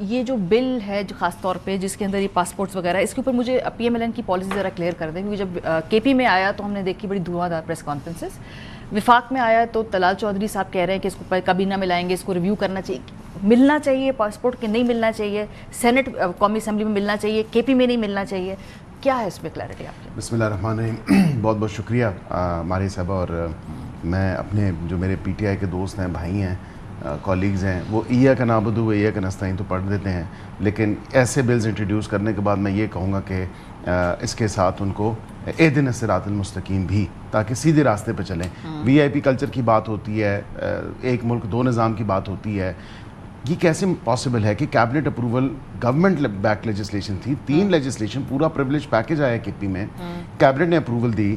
یہ جو بل ہے جو خاص طور پہ جس کے اندر یہ پاسپورٹس وغیرہ، اس کے اوپر مجھے پی ایم ایل این کی پالیسی ذرا کلیئر کر دیں، کیونکہ جب کے پی میں آیا تو ہم نے دیکھی بڑی دھواں دار پریس کانفرنسز. وفاق میں آیا تو طلال چودھری صاحب کہہ رہے ہیں کہ اس کو کبھی نہ ملائیں گے، اس کو ریویو کرنا چاہیے. ملنا چاہیے پاسپورٹ کہ نہیں ملنا چاہیے؟ سینٹ قومی اسمبلی میں ملنا چاہیے، کے پی میں نہیں ملنا چاہیے؟ کیا ہے اس میں کلیئرٹی آپ کی؟ بسم اللہ الرحمن الرحیم. بہت بہت شکریہ ماری صاحبہ. اور میں اپنے جو میرے پی ٹی آئی کے دوست ہیں، بھائی ہیں، کولیگز ہیں، وہ ایاک نعبد و ایاک نستعین تو پڑھ دیتے ہیں، لیکن ایسے بلز انٹروڈیوس کرنے کے بعد میں یہ کہوں گا کہ اس کے ساتھ ان کو اہدنا الصراط المستقیم بھی، تاکہ سیدھے راستے پہ چلیں. وی آئی پی کلچر کی بات ہوتی ہے، ایک ملک دو نظام کی بات ہوتی ہے. یہ کیسے پاسبل ہے کہ cabinet approval government back legislation تھی، 3 لیجسلیشن پورا پریولیج پیکج آیا کے پی میں، کیبنٹ نے اپروول دی،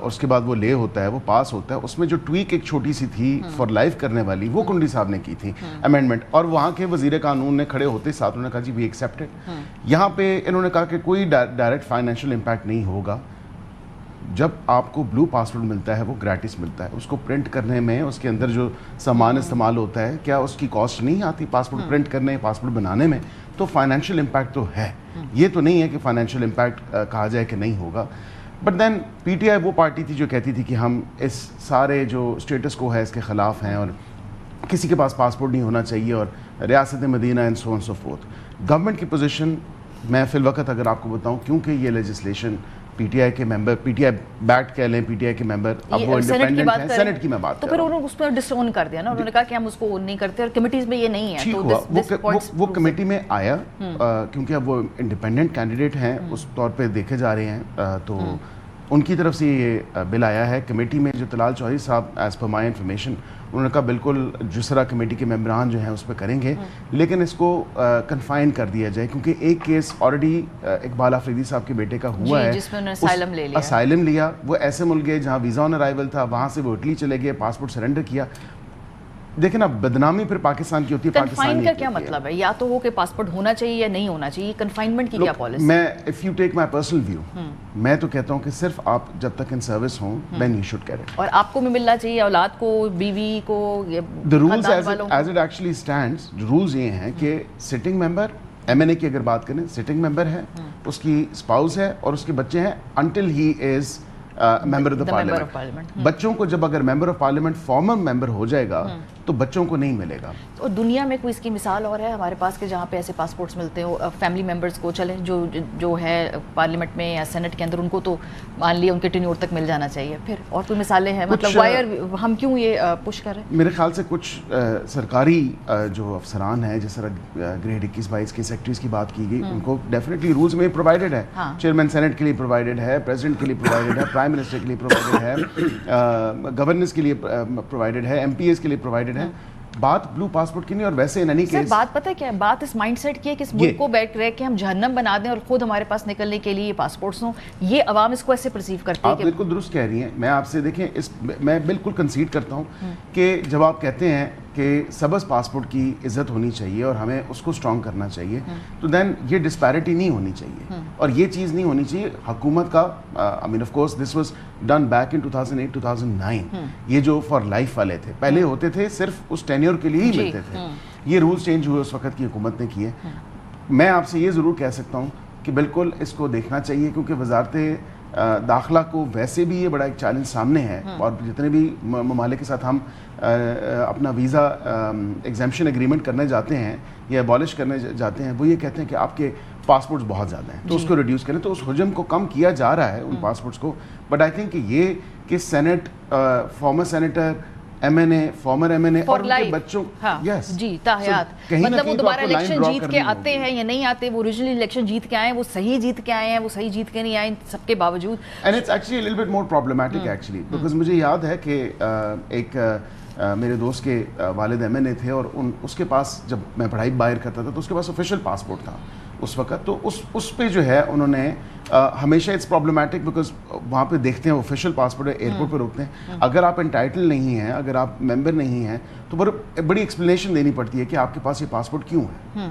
اس کے بعد وہ لے ہوتا ہے، وہ پاس ہوتا ہے. اس میں جو ٹویک ایک چھوٹی سی تھی فار لائف کرنے والی، وہ کنڈی صاحب نے کی تھی امینڈمنٹ، اور وہاں کے وزیر قانون نے کھڑے ہوتے ساتھ انہوں نے کہا جی وی ایکسیپٹڈ. یہاں پہ انہوں نے کہا کہ کوئی ڈائریکٹ فائنینشیل امپیکٹ نہیں ہوگا. جب آپ کو بلو پاسپورٹ ملتا ہے وہ گریٹس ملتا ہے، اس کو پرنٹ کرنے میں اس کے اندر جو سامان استعمال ہوتا ہے، کیا اس کی کاسٹ نہیں آتی پاسپورٹ پرنٹ کرنے، پاسپورٹ بنانے میں؟ تو فائنینشیل امپیکٹ تو ہے. یہ تو نہیں ہے کہ فائنینشیل امپیکٹ کہا جائے کہ نہیں ہوگا. But then P T I وہ پارٹی تھی جو کہتی تھی کہ ہم اس سارے جو اسٹیٹس کو ہے اس کے خلاف ہیں، اور کسی کے پاس پاسپورٹ نہیں ہونا چاہیے، اور ریاست Madina and so on so forth. Government کی پوزیشن میں فی الوقت اگر آپ کو بتاؤں، کیونکہ یہ لیجسلیشن پی ٹی آئی کے ممبر، پی ٹی آئی بیکٹ کہہ لیں، پی ٹی آئی کے ممبر، اب وہ انڈیپینڈنٹ ہیں، سینٹ کی میں بات کر رہا ہوں. تو پھر انہوں نے اس پر ڈس اون کر دیا نا، انہوں نے کہا کہ ہم اس کو نہیں کرتے، اور کمیٹیز میں یہ نہیں ہے. ٹھیک ہوا وہ کمیٹی میں آیا، کیونکہ اب وہ انڈیپینڈنٹ کینڈیڈیٹ ہیں اس طور پہ دیکھے جا رہے ہیں، تو ان کی طرف سے یہ بل آیا ہے. کمیٹی میں جو طلال چودھری صاحب ایز پر مائی انفارمیشن انہوں نے کہا بالکل جس طرح کمیٹی کے ممبران جو ہیں اس پہ کریں گے، لیکن اس کو کنفائن کر دیا جائے، کیونکہ ایک کیس آلریڈی اقبال آفریدی صاحب کے بیٹے کا ہوا ہے جس میں انہوں نے اسائلم لیا. وہ ایسے ملک گئے جہاں ویزا آن ارائیول تھا، وہاں سے وہ اٹلی چلے گئے، پاسپورٹ سرنڈر کیا. دیکھیں نا، بدنامی پھر پاکستان کی ہوتی ہے. کنفائن کا کیا مطلب ہے؟ یا تو ہو کہ پاسپورٹ ہونا چاہیے یا نہیں ہونا چاہیے، کنفائنمنٹ کی کیا پالیسی؟ میں if you take my personal view, میں تو کہتا ہوں کہ صرف آپ جب تک ان سروس ہوں then you should get it. اور آپ کو بھی ملنا چاہیے، اولاد کو، بیوی کو. the rules as it actually stands، rules یہ ہیں کہ sitting member, M N A کی اگر بات کریں، سٹنگ ممبر ہے، اس کی اسپاؤس ہے اور اس کے بچے ہیں until he is member of the parliament. بچوں کو جب اگر ممبر آف پارلیمنٹ فارمر ممبر ہو جائے گا تو بچوں کو نہیں ملے گا. اور دنیا میں کوئی اس کی مثال اور ہے ہمارے پاس کہ جہاں پہ ایسے پاسپورٹس ملتے ہو فیملی ممبرس کو؟ چلیں جو ہے پارلیمنٹ میں یا سینٹ کے اندر، ان کو تو مان لیا ان کے ٹینیور تک مل جانا چاہیے. پھر اور کوئی مثالیں ہیں؟ مطلب ہم کیوں یہ پش کر رہے ہیں؟ میرے خیال سے کچھ سرکاری جو افسران ہیں، جس طرح گریڈ 21-22 کے سیکٹریز کی بات کی گئی، ان کو ڈیفینیٹلی رولز میں پرووائڈڈ ہے. چیئرمین سینٹ کے لیے پرووائڈڈ ہے، پریزیڈنٹ کے لیے پرووائڈڈ ہے، پرائم منسٹر کے لیے پرووائڈڈ ہے، گورنرز کے لیے پرووائڈڈ ہے، ایم پی ایز کے لیے پرووائڈڈ ہے. بات بلو پاسپورٹ کی نہیں. اور ویسے ان اینی کیس بات پتہ کیا ہے، بات اس مائنڈ سیٹ کی ہے کہ اس ملک کو بیٹھ رہے کہ ہم جہنم بنا دیں اور خود ہمارے پاس نکلنے کے لیے یہ پاسپورٹس ہوں. یہ عوام اس کو ایسے پرسیو کرتی ہے. آپ بالکل درست کہہ رہی ہیں. میں آپ سے دیکھیں، میں بالکل کنسیڈ کرتا ہوں کہ جب آپ کہتے ہیں کہ سبز پاسپورٹ کی عزت ہونی چاہیے اور ہمیں اس کو اسٹرانگ کرنا چاہیے، تو دین یہ ڈسپیرٹی نہیں ہونی چاہیے، اور یہ چیز نہیں ہونی چاہیے. حکومت کا I mean of course this was done back in 2008-2009. یہ جو فار لائف والے تھے، پہلے ہوتے تھے صرف اس ٹینیور کے لیے ہی ملتے تھے. یہ رولز چینج ہوئے اس وقت کی حکومت نے کیے. میں آپ سے یہ ضرور کہہ سکتا ہوں کہ بالکل اس کو دیکھنا چاہیے، کیونکہ وزارت داخلہ کو ویسے بھی یہ بڑا ایک چیلنج سامنے ہے. اور جتنے بھی ممالک کے ساتھ ہم اپنا ویزا ایگزیمپشن ایگریمنٹ کرنے جاتے ہیں یا ایبالش کرنے جاتے ہیں، وہ یہ کہتے ہیں کہ آپ کے پاسپورٹس بہت زیادہ ہیں، تو اس کو ریڈیوس کریں. تو اس حجم کو کم کیا جا رہا ہے ان پاسپورٹس کو. بٹ آئی تھنک کہ یہ کہ senate, former senator, M N A, former M N A اور ان کے بچوں جی تاحیات، مطلب وہ دوبارہ الیکشن جیت کے آتے ہیں یا نہیں آتے، وہ اوریجنلی الیکشن جیت کے آئے ہیں، وہ صحیح جیت کے آئے ہیں، وہ صحیح جیت کے نہیں آئے، سب کے باوجود. And it's actually little bit more problematic actually, because مجھے یاد ہے کہ ایک میرے دوست کے والد ایم این اے تھے، اور اس کے پاس جب میں پڑھائی باہر کرتا تھا تو اس کے پاس آفیشیل پاسپورٹ تھا اس وقت. تو اس پہ جو ہے انہوں نے ہمیشہ اٹس پرابلمٹک، بیکاز وہاں پہ دیکھتے ہیں آفیشیل پاسپورٹ ہے، ایئرپورٹ پہ روکتے ہیں. اگر آپ انٹائٹل نہیں ہیں، اگر آپ ممبر نہیں ہیں، تو بڑی ایکسپلینیشن دینی پڑتی ہے کہ آپ کے پاس یہ پاسپورٹ کیوں ہے.